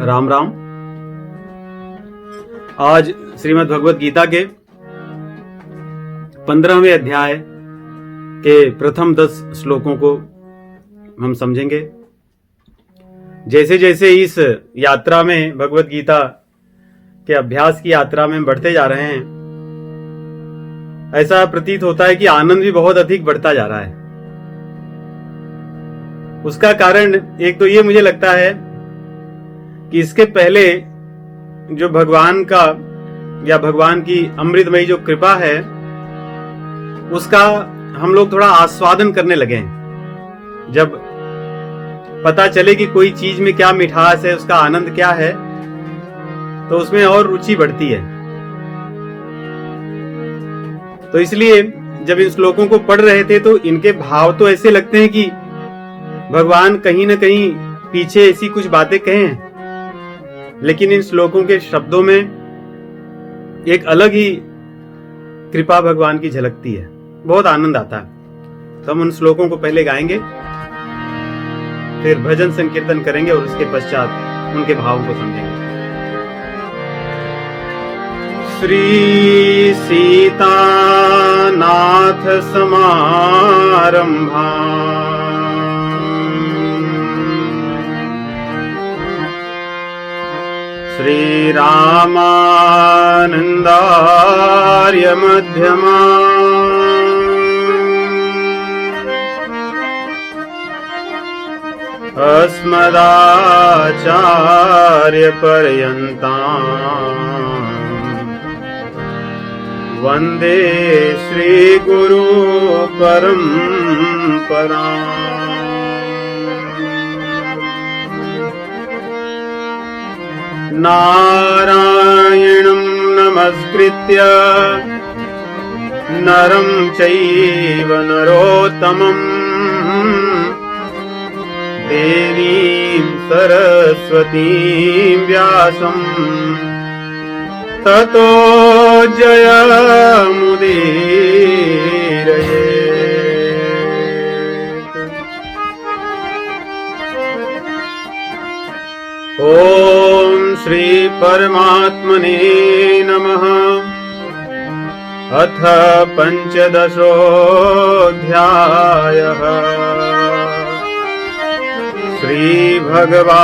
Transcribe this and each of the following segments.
राम राम। आज श्रीमद् भगवत गीता के 15वें अध्याय के प्रथम 10 श्लोकों को हम समझेंगे। जैसे जैसे इस यात्रा में भगवत गीता के अभ्यास की यात्रा में बढ़ते जा रहे हैं, ऐसा प्रतीत होता है कि आनंद भी बहुत अधिक बढ़ता जा रहा है। उसका कारण एक तो ये मुझे लगता है कि इसके पहले जो भगवान का या भगवान की अमृतमयी जो कृपा है उसका हम लोग थोड़ा आस्वादन करने लगे हैं। जब पता चले कि कोई चीज में क्या मिठास है, उसका आनंद क्या है, तो उसमें और रुचि बढ़ती है। तो इसलिए जब इन श्लोकों को पढ़ रहे थे तो इनके भाव तो ऐसे लगते हैं कि भगवान कहीं न कहीं पीछे ऐसी कुछ बातें कहें, लेकिन इन श्लोकों के शब्दों में एक अलग ही कृपा भगवान की झलकती है, बहुत आनंद आता है। तो हम उन श्लोकों को पहले गाएंगे, फिर भजन संकीर्तन करेंगे और उसके पश्चात उनके भावों को समझेंगे। श्री सीता नाथ समारंभा श्री रामानंदार्य मध्यमा अस्मदाचार्य पर्यन्ता वंदे श्री गुरु परंपरा। नारायणं नमस्कृत्य नरं चैव नरोत्तमं देवीं सरस्वतीं व्यासं ततो जयमुदीरयेत्। ओम श्री परमात्मने नमः। अथ पंचदशोऽध्यायः। श्री भगवानुवाच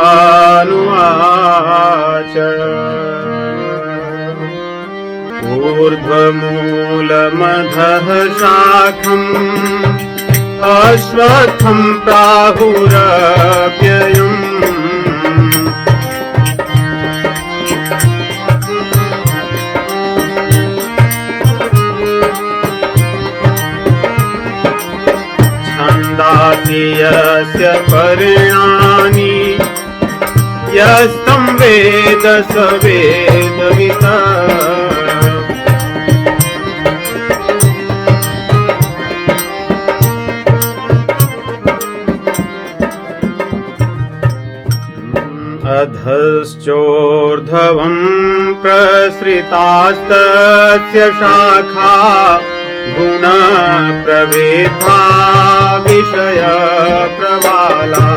ऊर्ध्वमूलमधः शाखम् अश्वत्थं प्राहुरव्ययम् यस्य पर्णानि यस्तं वेद स वेदवित्। अधश्चोर्ध्वं प्रसृतास्तस्य शाखा गुण प्रवेधा विषय प्रवाला।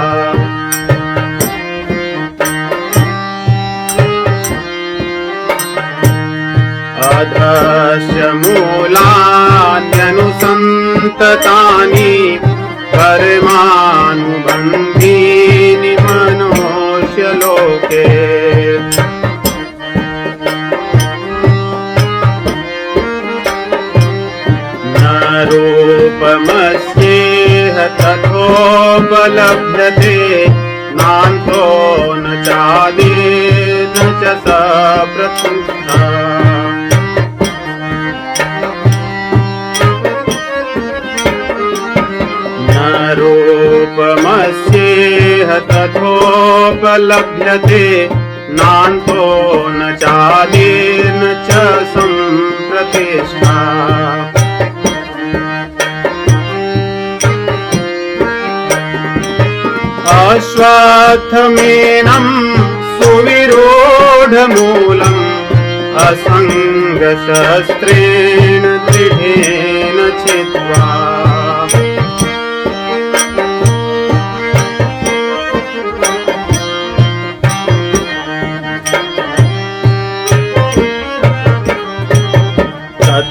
अधस्य मूलान्यनुसन्ततानि कर्मानुबन्धीनि मनुष्यलोके। रूपमस्येह तथोपलभ्यते नान्तो न चादिर्न च सप्रतिष्ठा। न रूपमस्येह तथोपलभ्यते नान्तो न चादिर्न च सम्प्रतिष्ठा। अश्वत्थमेनं सुविरूढमूलम् असङ्गशस्त्रेण दृढेन छित्त्वा।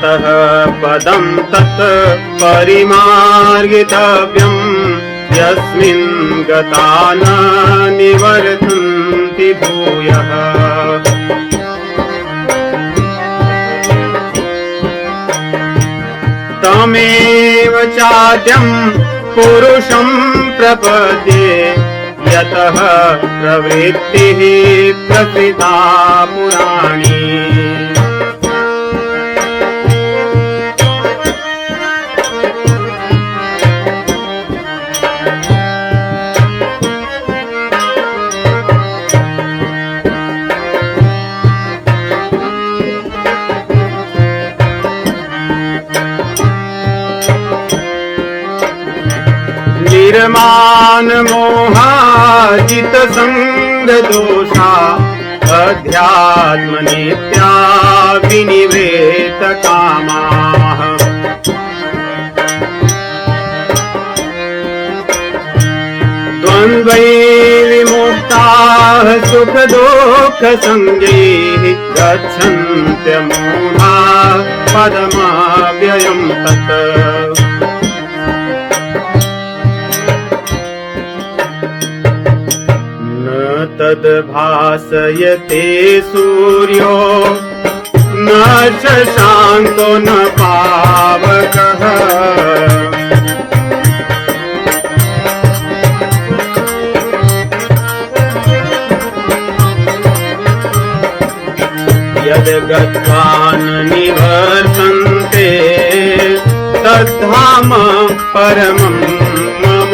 ततः पदं तत् परिमार्गितव्यम् यस्मिन् गता न निवर्तन्ति भूयः। तमेव चाद्यं पुरुषं प्रपद्ये यतः प्रवृत्तिः प्रकृता पुराणी। निर्माण मोहाजित संग दोषा अध्यात्म नित्या विनिवृत्त कामाः। द्वन्द्वै विमुक्ताः सुख दुःख संगैः गच्छन्त्यमूढाः पदमव्ययं तत्। तद्भासयते सूर्यो न शशाङ्को न पावकः। यद् गत्वा न निवर्तन्ते तद्धाम परमं मम।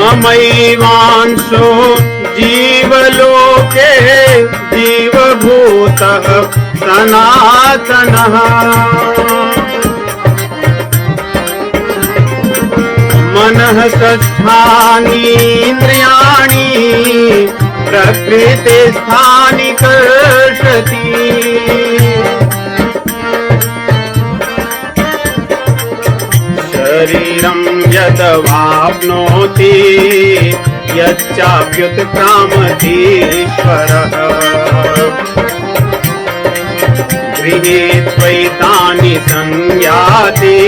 ममैवांशो जीवलोके जीवभूतः सनातनः। मनः षष्ठानि इन्द्रियाणि प्रकृतिस्थानि कर्षति। शरीरं यदवाप्नोति यच्चाप्युत्क्रामतीश्वरः। गृहीत्वैतानि संयाति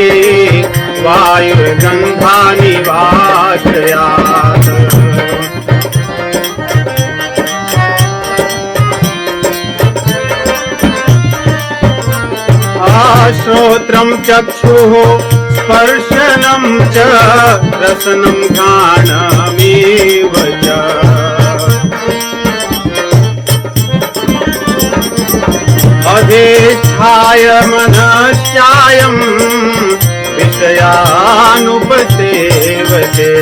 वायुर्गन्धानि वाचयात्। श्रोत्रं चक्षुः स्पर्शनं च रसनं घ्राणमेव च। अधिष्ठाय मनश्चायं विषयानुपसेवते।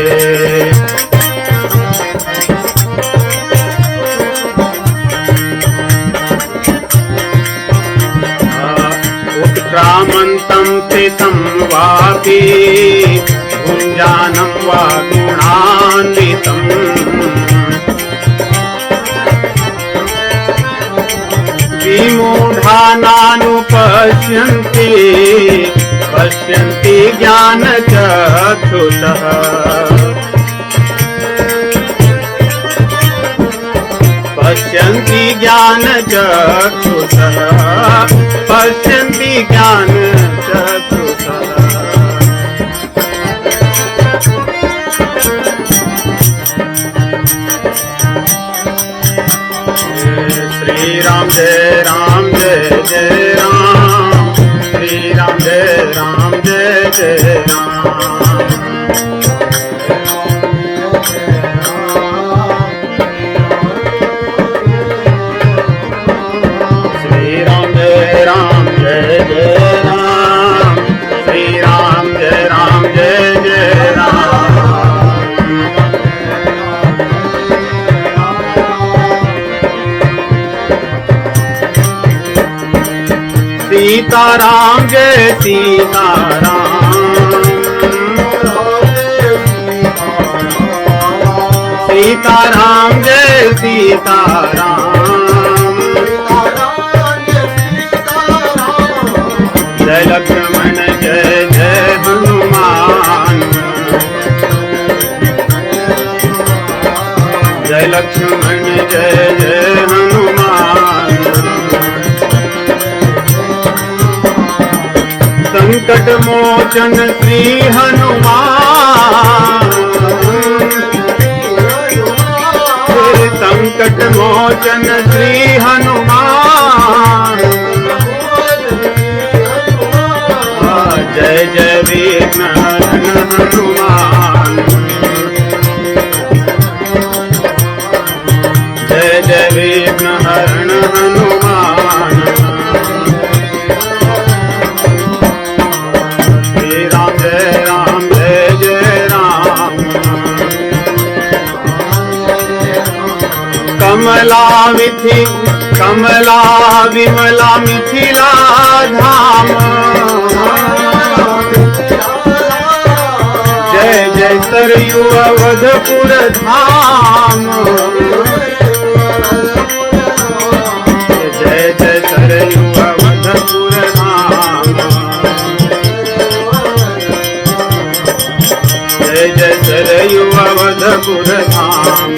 उत्क्रामन्तं स्थितं वापि भुञ्जानं वा गुणान्वितम्। विमूढानानुपश्यन्ति पश्यन्ति ज्ञानचक्षुषः। पश्यन्ति ज्ञानचक्षुषः पश्यन्ति ज्ञानचक्षुषः। श्री राम जय राम जय जय राम। श्री राम जय राम जय जय राम। श्री राम जय राम जय जय राम। श्री राम जय राम जय जय राम। सीताराम जय सीताराम। सीताराम जय सीताराम। जय लक्ष्मण जय जय हनुमान। जय लक्ष्मण जय जय हनुमान। संकट मोचन श्री हनुमान, संकट मोचन श्री हनुमान। जय जय विघ्नहरण हनुमान, जय जय विघ्नहरण हनुमान। श्री राम जय राम जय जय राम। कमला विमला मिथिला धाम, जय जय सरयू अवधपुर धाम। जय जय सरयू अवधपुर धाम, जय जय सरयू अवधपुर धाम।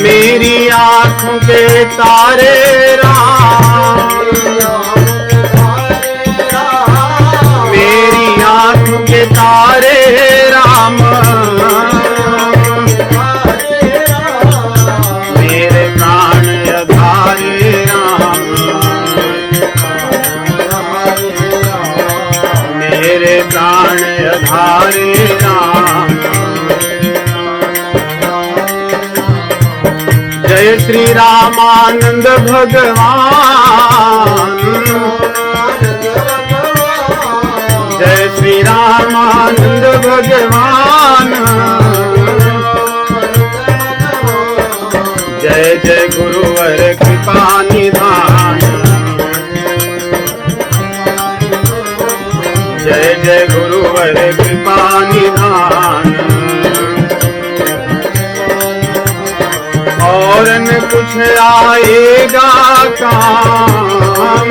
मेरी आँखों के तारे राम, मेरी आँखों के तारे राम। मेरे प्राण आधारे राम, मेरे प्राण आधारे राम। जय श्री रामानंद भगवान, जय श्री रामानंद भगवान। जय जय गुरुवर कृपा निधान, जय जय गुरुवर कृपा निधान। और न कुछ आएगा काम,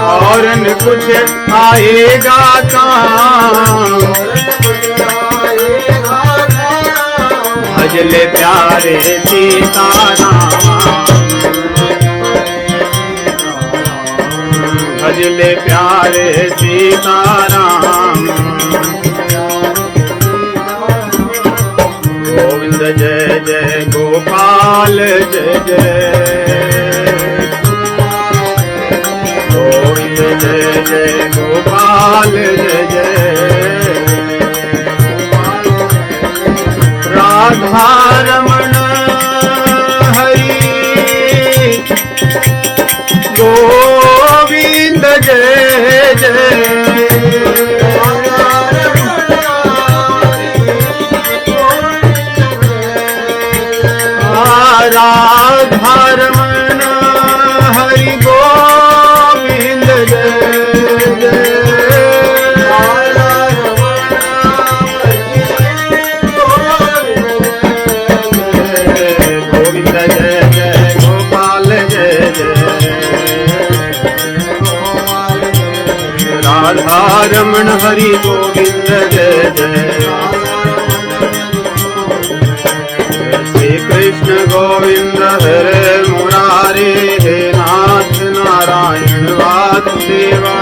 और न कुछ आएगा काम। भजले प्यारे सीताराम, भजले प्यारे सीताराम। गोविंद जय जय गोपाल जय जय, गोविंद जय जय गोपाल जय जय। राधा रमण हरि गोविंद जय जय। राधा रमण हरि गोविंद जय जय। गोविंद जय जय गोपाल जय जय। राधा रमण हरि गोविंद जय जय। कृष्ण गोविंद हरे मुरारे, हे नाथ नारायण वासुदेवा।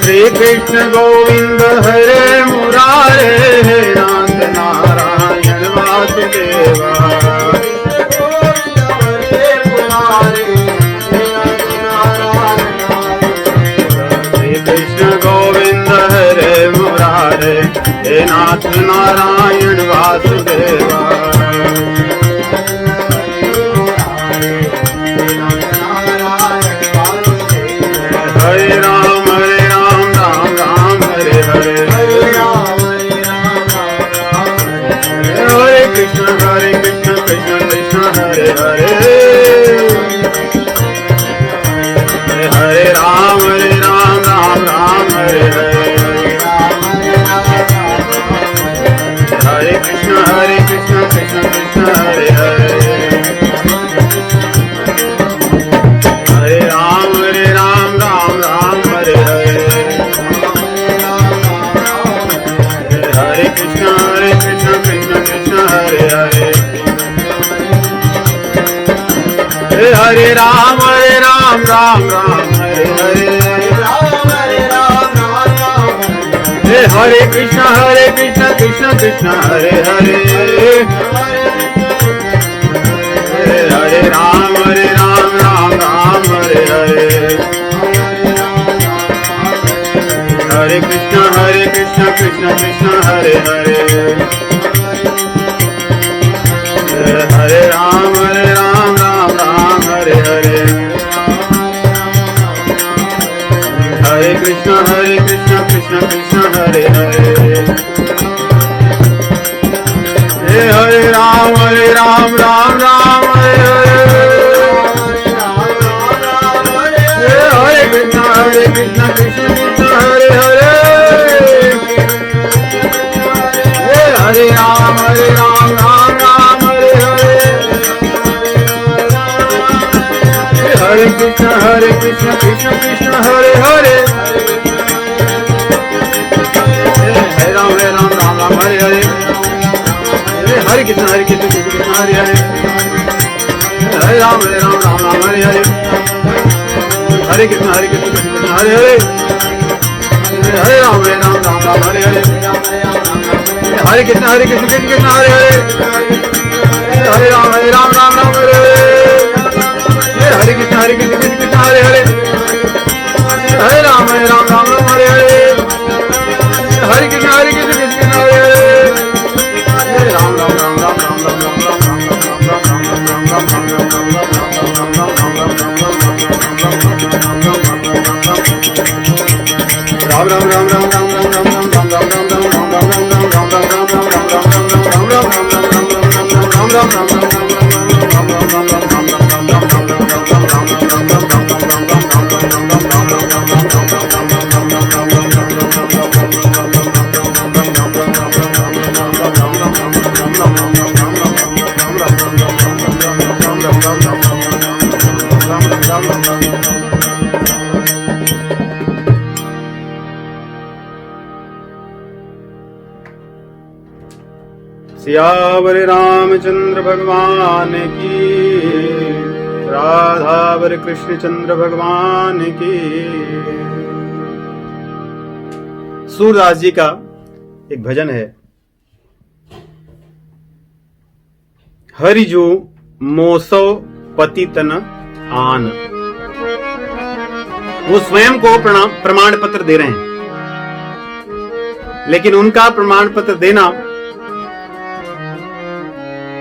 श्री कृष्ण गोविंद हरे मुरारे, हे नाथ नारायण वासुदेवा। गोविंद हरे मुरारे, हे नाथ नारायण वासुदेवा। हरे राम राम राम हरे हरे, हरे कृष्ण कृष्ण कृष्ण हरे हरे। हरे राम राम राम हरे हरे, हरे कृष्ण कृष्ण कृष्ण हरे हरे। कृष्ण हरे कृष्ण कृष्ण कृष्ण हरे हरे हरे राम राम राम हरे हरे हरे कृष्ण कृष्ण कृष्ण हरे हरे हरे राम राम राम हरे हरे हरे कृष्ण कृष्ण कृष्ण हरे हरे हरे राम राम राम हरे हरे हरे कृष्ण कृष्ण कृष्ण हरे हरे हरे राम राम राम हरे हरे हरे कृष्ण कृष्ण कृष्ण हरे हरे हरे राम राम राम हरे हरे हरे कृष्ण कृष्ण कृष्ण हरे हरे हरे राम राम हरे हरे हरे कृष्ण कृष्ण हरे हरे हरे राम राम हरे हरे हरे कृष्ण कृष्ण हरे हरे हरे राम राम हरे हरे हरे कृष्ण कृष्ण हरे हरे हरे राम राम हरे हरे हरे कृष्ण कृष्ण हरे हरे हरे राम राम हरे हरे हरे कृष्ण कृष्ण हरे हरे राम सियावर रामचंद्र भगवान की, राधावर कृष्णचंद्र भगवान की। सूरदास जी का एक भजन है, हरिजू मोसो पतितन आन। वो स्वयं को प्रमाण पत्र दे रहे हैं, लेकिन उनका प्रमाण पत्र देना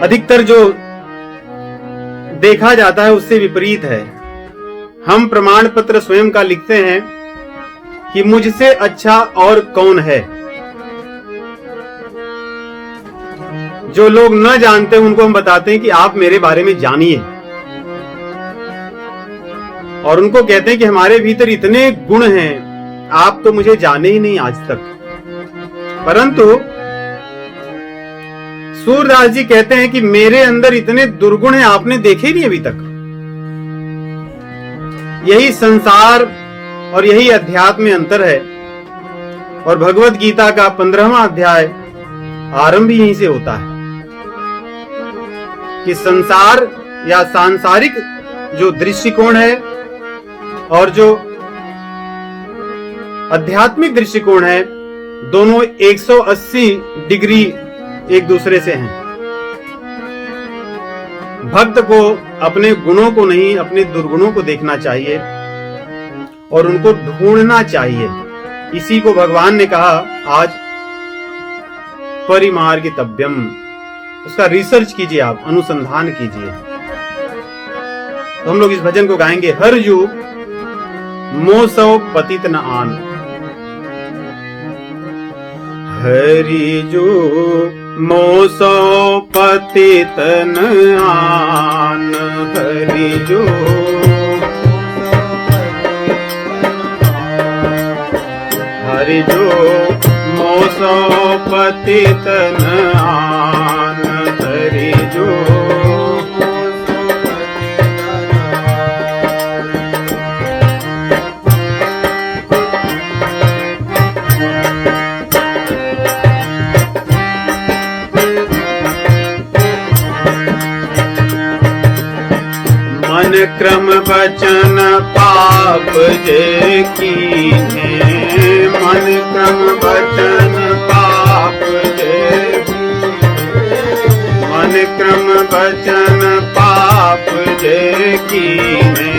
अधिकतर जो देखा जाता है उससे विपरीत है। हम प्रमाण पत्र स्वयं का लिखते हैं कि मुझसे अच्छा और कौन है। जो लोग न जानते उनको हम बताते हैं कि आप मेरे बारे में जानिए, और उनको कहते हैं कि हमारे भीतर इतने गुण हैं, आप तो मुझे जाने ही नहीं आज तक। परंतु सूरदास जी कहते हैं कि मेरे अंदर इतने दुर्गुण हैं, आपने देखे नहीं अभी तक। यही संसार और यही अध्यात्म में अंतर है। और भगवत गीता का 15वां अध्याय आरंभ ही यहीं से होता है कि संसार या सांसारिक जो दृष्टिकोण है और जो आध्यात्मिक दृष्टिकोण है, दोनों 180 डिग्री एक दूसरे से हैं। भक्त को अपने गुणों को नहीं, अपने दुर्गुणों को देखना चाहिए और उनको ढूंढना चाहिए। इसी को भगवान ने कहा आज परिमार्गितव्यम। उसका रिसर्च कीजिए, आप अनुसंधान कीजिए। तो हम लोग इस भजन को गाएंगे, हर यू मोसो पतित न आन। हरि जो मोसो पतित न आन, हरि जो हरि जो मोसो पतित न आन, हरि जो क्रम वचन पाप जे कीन्हे, मन क्रम वचन पाप जे, मन क्रम वचन पाप जे कीन्हे,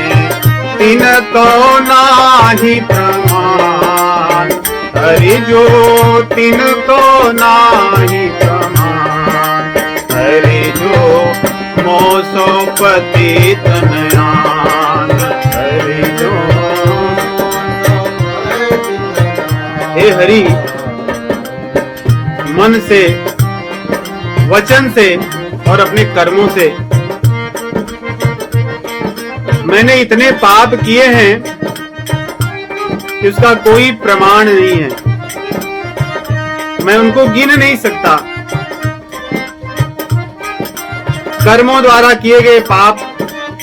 तिनको नाहि प्रमाण, हरि जो तिनको नाहि प्रमाण, हरि जो मोसो पतित नयान, हरि जो। हे हरि, मन से, वचन से और अपने कर्मों से मैंने इतने पाप किए हैं कि उसका कोई प्रमाण नहीं है, मैं उनको गिन नहीं सकता। कर्मों द्वारा किए गए पाप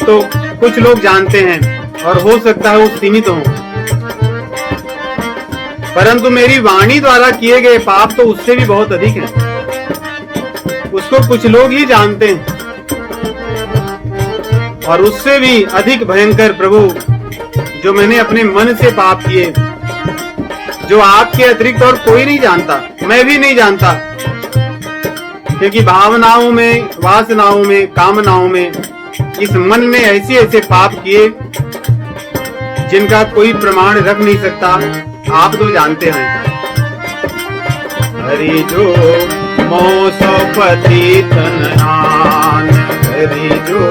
तो कुछ लोग जानते हैं और हो सकता है वो सीमित हों, परंतु मेरी वाणी द्वारा किए गए पाप तो उससे भी बहुत अधिक हैं। उसको कुछ लोग ही जानते हैं और उससे भी अधिक भयंकर प्रभु जो मैंने अपने मन से पाप किए, जो आपके अतिरिक्त और कोई नहीं जानता, मैं भी नहीं जानता, क्योंकि भावनाओं में, वासनाओं में, कामनाओं में इस मन ने ऐसे ऐसे पाप किए जिनका कोई प्रमाण रख नहीं सकता, आप तो जानते हैं। हरि जो मोसो पतित नयान, हरि जो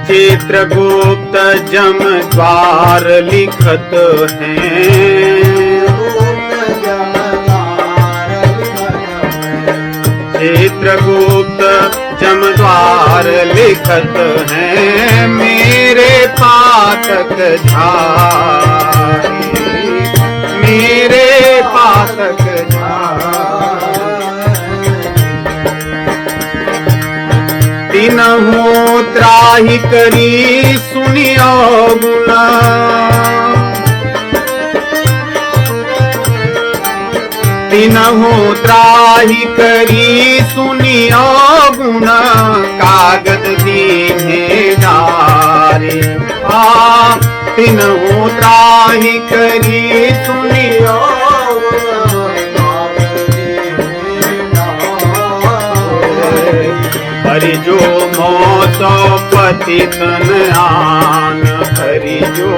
चित्रगुप्त जम द्वार लिखत हैं, चित्रगुप्त जम द्वार लिखत हैं, मेरे पातक झारी, मेरे पातक तिनहु त्राहि करी सुनियो गुना, तिनहु त्राहि करी सुनियो गुना, कागद दीने डारे, तिनहु त्राहि करी सुनियो, हरि जो मोसो पतित नयान, हरि जो।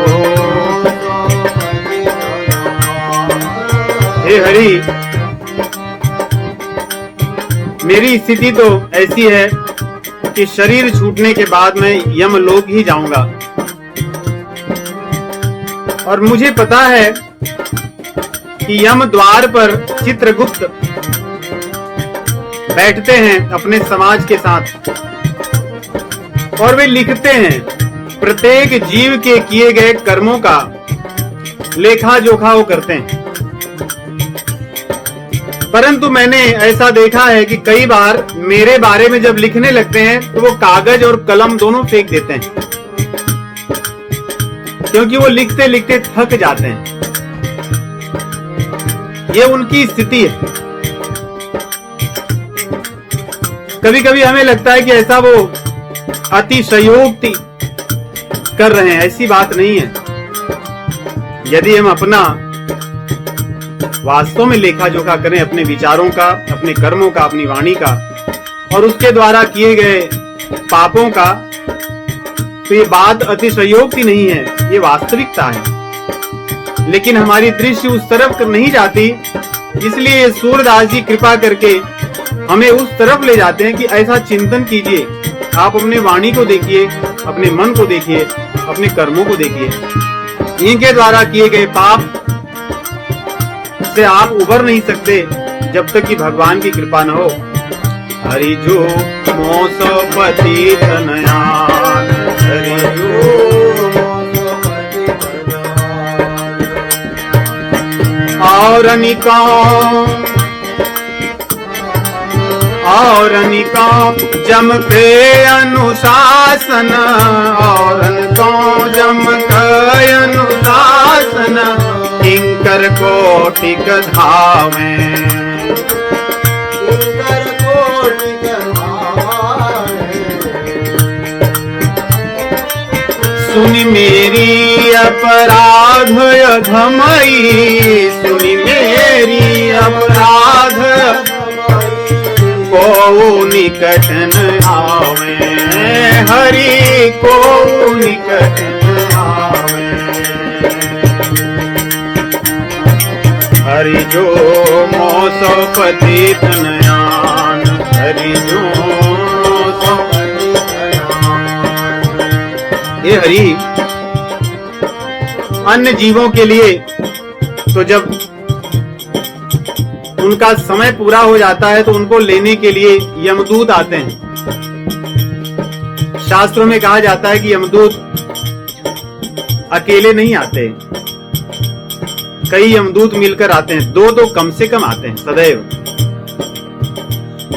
हे हरि, मेरी स्थिति तो ऐसी है कि शरीर छूटने के बाद मैं यमलोक ही जाऊंगा, और मुझे पता है कि यम द्वार पर चित्रगुप्त बैठते हैं अपने समाज के साथ और वे लिखते हैं, प्रत्येक जीव के किए गए कर्मों का लेखा जोखा वो करते हैं। परंतु मैंने ऐसा देखा है कि कई बार मेरे बारे में जब लिखने लगते हैं तो वो कागज और कलम दोनों फेंक देते हैं, क्योंकि वो लिखते लिखते थक जाते हैं। ये उनकी स्थिति है। कभी कभी हमें लगता है कि ऐसा वो अतिशयोक्ति कर रहे हैं, ऐसी बात नहीं है। यदि हम अपना वास्तव में लेखा जोखा करें अपने विचारों का, अपने कर्मों का, अपनी वाणी का और उसके द्वारा किए गए पापों का, तो ये बात अतिशयोक्ति नहीं है, ये वास्तविकता है। लेकिन हमारी दृष्टि उस तरफ नहीं जाती, इसलिए सूरदास जी कृपा करके हमें उस तरफ ले जाते हैं कि ऐसा चिंतन कीजिए, आप अपने वाणी को देखिए, अपने मन को देखिए, अपने कर्मों को देखिए। इनके द्वारा किए गए पाप से आप उबर नहीं सकते जब तक कि भगवान की कृपा न हो। हरि जो मोसो पतित नयान, हरि जो और निकाम जम के अनुशासन, और जम के अनुशासन, किंकर को कोटिक धावे, किंकर कोटिक धावे। सुनि मेरी अपराध अधमई, सुनि मेरी अपराध को निकट न आवे, हरि को निकट न आवे। हरि जो मोसो पतित नयान, हरि जो मोसो पतित नयान। ये हरि अन्य जीवों के लिए तो जब उनका समय पूरा हो जाता है तो उनको लेने के लिए यमदूत आते हैं। शास्त्रों में कहा जाता है कि यमदूत अकेले नहीं आते, कई यमदूत मिलकर आते हैं, 2 तो कम से कम आते हैं सदैव,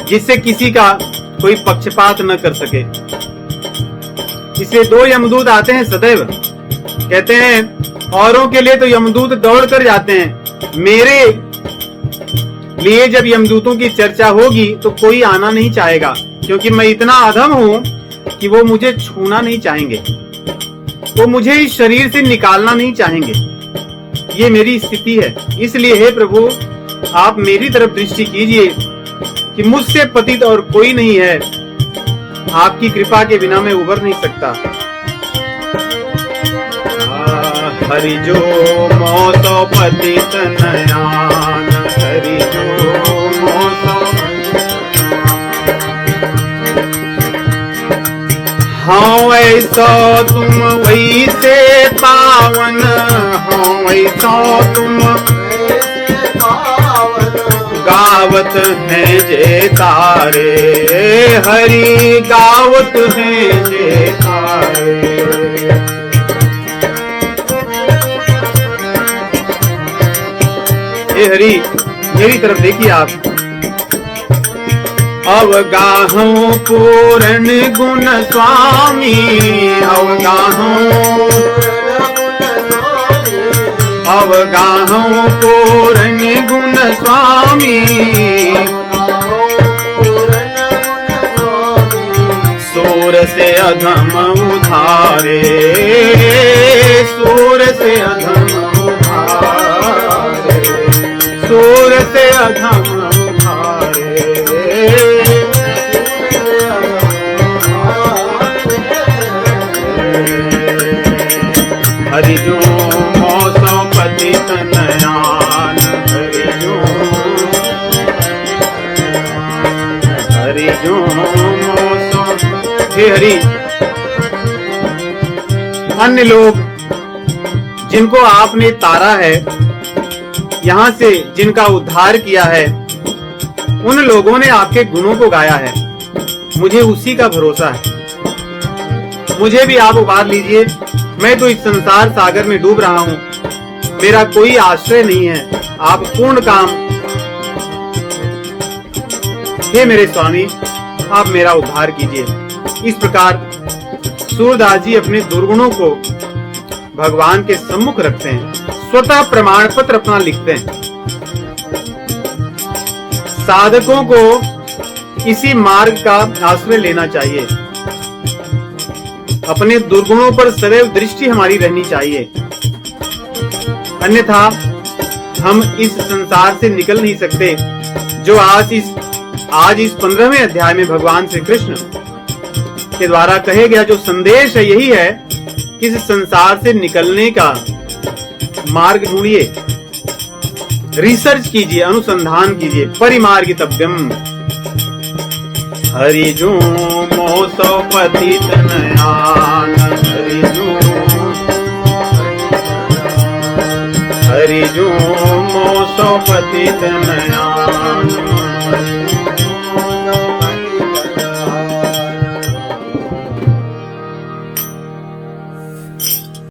जिससे किसी का कोई पक्षपात न कर सके। इसलिए 2 यमदूत आते हैं सदैव। कहते हैं औरों के लिए तो यमदूत दौड़ कर जाते हैं, मेरे लिए जब यमदूतों की चर्चा होगी तो कोई आना नहीं चाहेगा, क्योंकि मैं इतना अधम हूं कि वो मुझे छूना नहीं चाहेंगे, वो मुझे इस शरीर से निकालना नहीं चाहेंगे। ये मेरी स्थिति है। इसलिए हे प्रभु, आप मेरी तरफ दृष्टि कीजिए कि मुझसे पतित और कोई नहीं है। आपकी कृपा के बिना मैं उबर नहीं सकता। हरि जो मोसो पतित नयान, हरि जो मोसो। हाँ ऐसा तुम वैसे पावन, हाँ वैसा तुम गावत हैं जे तारे, हरि गावत हैं जे तारे। हे हरि, मेरी तरफ देखिए आप। अवगाहों पूर्ण गुण स्वामी, अवगाहों पूर्ण गुण स्वामी, सूर से अधम उधारे, सूर से अधम उधारे, सूर से अधम उधारे। हरि जो मोसो पतित नयान, हरि जो, हरि जो मोसो। हे हरि, अन्य लोग जिनको आपने तारा है, यहां से जिनका उद्धार किया है, उन लोगों ने आपके गुणों को गाया है। मुझे उसी का भरोसा है। मुझे भी आप उबार लीजिए। मैं तो इस संसार सागर में डूब रहा हूं, मेरा कोई आश्रय नहीं है। आप पूर्ण काम, हे मेरे स्वामी, आप मेरा उद्धार कीजिए। इस प्रकार सूरदास जी अपने दुर्गुणों को भगवान के सम्मुख रखते हैं, स्वतः प्रमाण पत्र अपना लिखते हैं। साधकों को इसी मार्ग का आश्रय लेना चाहिए। अपने दुर्गुणों पर सदैव दृष्टि हमारी रहनी चाहिए, अन्यथा हम इस संसार से निकल नहीं सकते। जो आज इस 15वें अध्याय में भगवान श्री कृष्ण के द्वारा कहे गया जो संदेश है, यही है कि इस संसार से निकलने का मार्ग ढूंढिए, रिसर्च कीजिए, अनुसंधान कीजिए। परिमार्गितव्यम। हरि जो मोसो पतित नयान,